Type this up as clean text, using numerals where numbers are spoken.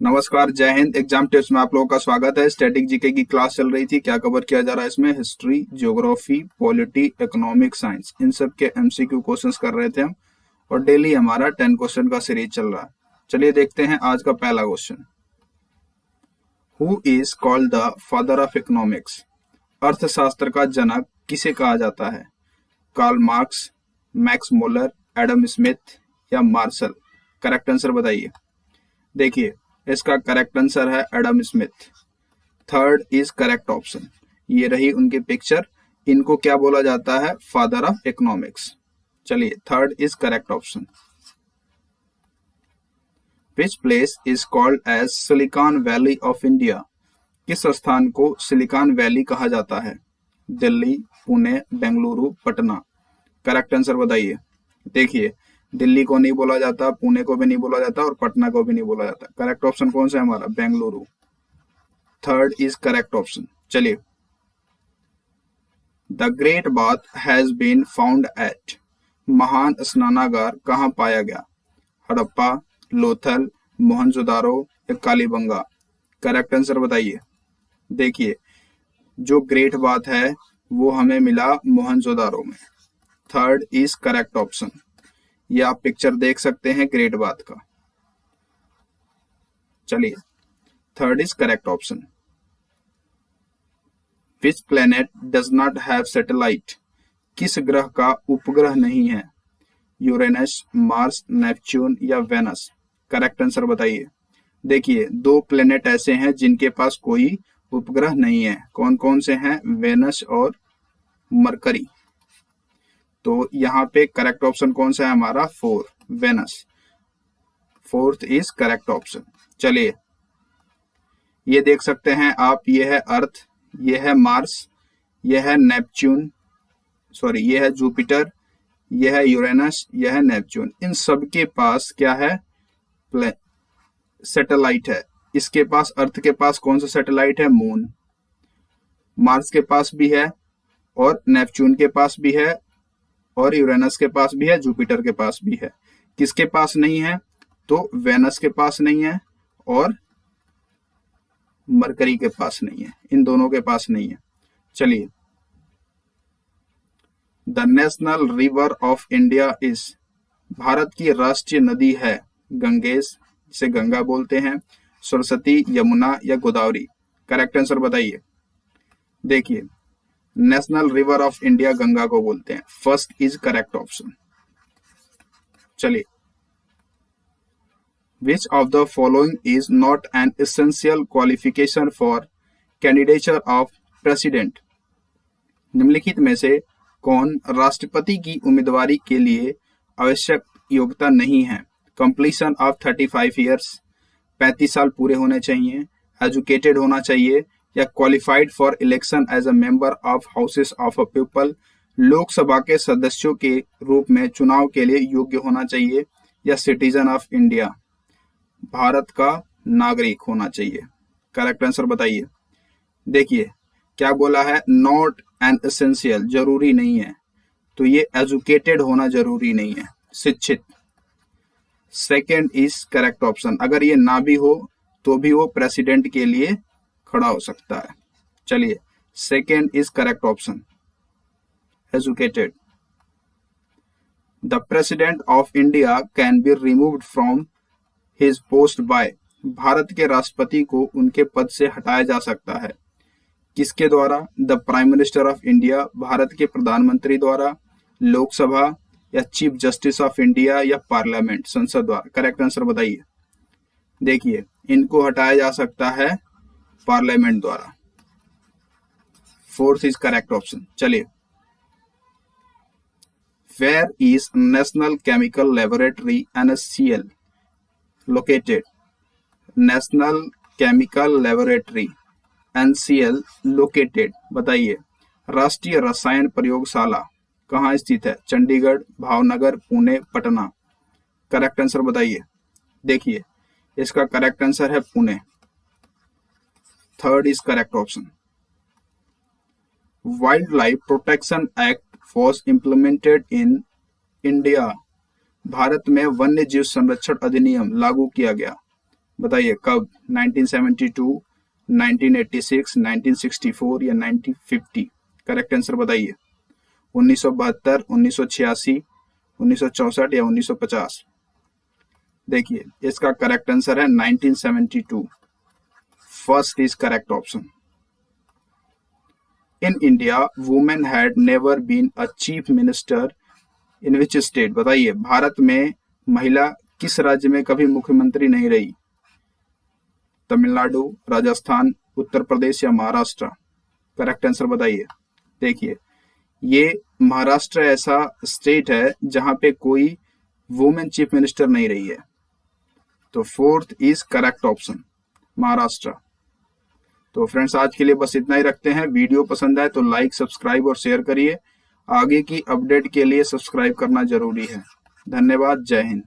नमस्कार, जय Hind. Exam tips में आप लोगों का स्वागत है। स्टैटिक जीके की क्लास चल रही थी। क्या कवर किया जा रहा है इसमें? History, geography, polity, economic, science, इन सब के एमसीक्यू क्वेश्चंस कर रहे थे हम। और डेली हमारा 10 क्वेश्चन का सीरीज चल रहा है। चलिए देखते हैं आज का पहला question. Who is called the father of economics? अर्थशास्त्र का जनक किसे कहा जाता है? Karl Marx, Max Muller, Adam Smith या मार्शल? करेक्ट आंसर बताइए। देखिए, इसका करेक्ट आंसर है Adam Smith. Third is correct option. ये रही उनकी पिक्चर। इनको क्या बोला जाता है? Father of economics. चलिए, third is correct option. Which place is called as Silicon Valley of India? किस स्थान को सिलिकॉन वैली कहा जाता है? दिल्ली, पुणे, बेंगलुरु, पटना? करेक्ट आंसर बताइए। देखिए, दिल्ली को नहीं बोला जाता, पुणे को भी नहीं बोला जाता और पटना को भी नहीं बोला जाता। करेक्ट ऑप्शन कौन सा है हमारा? Bengaluru. Third is correct option. चलिए, the great bath has been found at? महान स्नानागार कहाँ पाया गया? हड़प्पा, लोथल, मोहनजोदारो या कालीबंगा? करेक्ट आंसर बताइए। देखिए, जो ग्रेट बाथ है वो हमें मिला मोहनजोदारो में। Third is correct option. ये आप पिक्चर देख सकते हैं ग्रेट बाथ का। चलिए, third is correct option. Which planet does not have satellite? किस ग्रह का उपग्रह नहीं है? यूरेनस, मार्स, नेपच्यून या वेनस? करेक्ट आंसर बताइए। देखिए, दो प्लेनेट ऐसे हैं जिनके पास कोई उपग्रह नहीं है। कौन कौन से हैं? वेनस और मरकरी। तो यहाँ पे करेक्ट ऑप्शन कौन सा है हमारा? Four, Venus. Fourth is correct option. चलिए, ये देख सकते हैं आप, ये है अर्थ, ये है मार्स, ये है नेपच्यून, सॉरी ये है जुपिटर, ये है यूरेनस, ये है नेपच्यून। इन सब के पास क्या है? सैटेलाइट है। इसके पास, अर्थ के पास कौन सा सैटेलाइट है? मून। मार्स के पास भी है और नेपच्यून के पास भी है और यूरेनस के पास भी है, जुपिटर के पास भी है। किसके पास नहीं है? तो वेनस के पास नहीं है और मरकरी के पास नहीं है। इन दोनों के पास नहीं है। चलिए, the national river of India is? Bharat की राष्ट्रीय नदी है गंगेश, जिसे गंगा बोलते हैं, सरस्वती, यमुना या गोदावरी? करेक्ट आंसर बताइए। देखिए, national river of India Ganga को बोलते हैं। First is correct option. चलिए, which of the following is not an essential qualification for candidature of president? निम्नलिखित में से कौन राष्ट्रपति की उम्मीदवारी के लिए आवश्यक योग्यता नहीं है? कंप्लीशन ऑफ 35 ईयर्स, 35 साल पूरे होने चाहिए, एजुकेटेड होना चाहिए या qualified for election as a member of houses of a people, Lok Sabha के सदस्यों के रूप में चुनाव के लिए योग्य होना चाहिए, या सिटीजन ऑफ इंडिया, भारत का नागरिक होना चाहिए? करेक्ट आंसर बताइए। देखिए, क्या बोला है? नॉट एन एसेंशियल, जरूरी नहीं है। तो ये एजुकेटेड होना जरूरी नहीं है, शिक्षित। Second is correct option. अगर ये ना भी हो तो भी वो प्रेसिडेंट के लिए खड़ा हो सकता है। चलिए, second is correct option, educated. The president of India can be removed from his post by? Bharat के राष्ट्रपति को उनके पद से हटाया जा सकता है। किसके द्वारा? The prime minister of India, Bharat के प्रधानमंत्री द्वारा, लोकसभा या चीफ जस्टिस ऑफ इंडिया या पार्लियामेंट, संसद द्वारा? करेक्ट आंसर बताइए। देखिए, इनको हटाया जा सकता है पार्लियामेंट द्वारा। Fourth is correct option. चलिए, where is national chemical laboratory NSCL located? National chemical laboratory NCL located, बताइए। राष्ट्रीय रसायन प्रयोगशाला कहाँ स्थित है? चंडीगढ़, भावनगर, पुणे, पटना? करेक्ट आंसर बताइए। देखिए, इसका करेक्ट आंसर है Pune. Third is correct option. Wildlife protection act was implemented in India? Bharat में वन्य जीव संरक्षण अधिनियम लागू किया गया। बताइए कब, 1972, 1986, 1964 या 1950? करेक्ट आंसर बताइए। 1972, 1986, 1964 या 1950? देखिए इसका करेक्ट आंसर है 1972। First is correct option. In India women had never been a chief minister in which state? बताइए भारत में महिला किस राज्य में कभी मुख्यमंत्री नहीं रही? तमिलनाडु, राजस्थान, उत्तर प्रदेश या महाराष्ट्र? करेक्ट आंसर बताइए। देखिए ये महाराष्ट्र ऐसा स्टेट है जहां पे कोई वुमेन चीफ मिनिस्टर नहीं रही है। तो fourth is correct option, Maharashtra. तो फ्रेंड्स आज के लिए बस इतना ही रखते हैं। वीडियो पसंद आए तो लाइक, सब्सक्राइब और शेयर करिए। आगे की अपडेट के लिए सब्सक्राइब करना जरूरी है। धन्यवाद। जय हिंद।